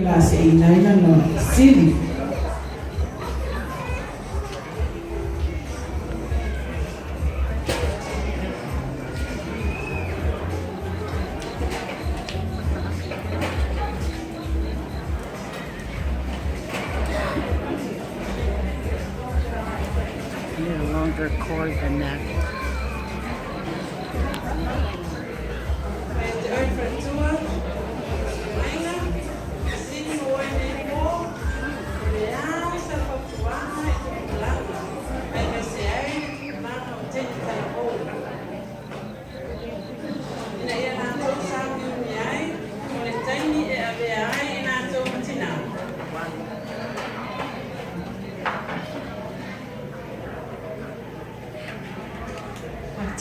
La se inaina no sili. Need a longer cord than that.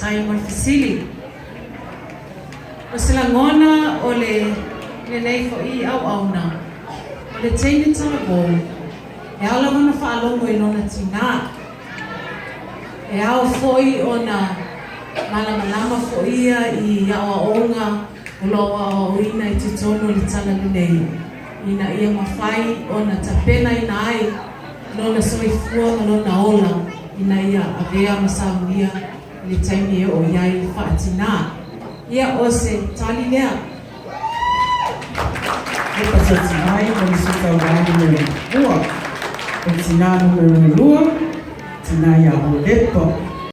Tai mai fisili. O sila ngona o le nei fo I au na. O le teini tala bol. E ala wana whaalongo I nona tina. E au foi ona malama fo ia I au aonga o loa o ina I te tono le tala nei. Ina ia mawhai ona tapena ina ai nona soifua ma nona ola ina ia avea masamuia le taimi e o iai whaatina. Ia o se tali lea. E pasati ai o le suka wani me ua. E tina numero lua. Tina ia o lepo.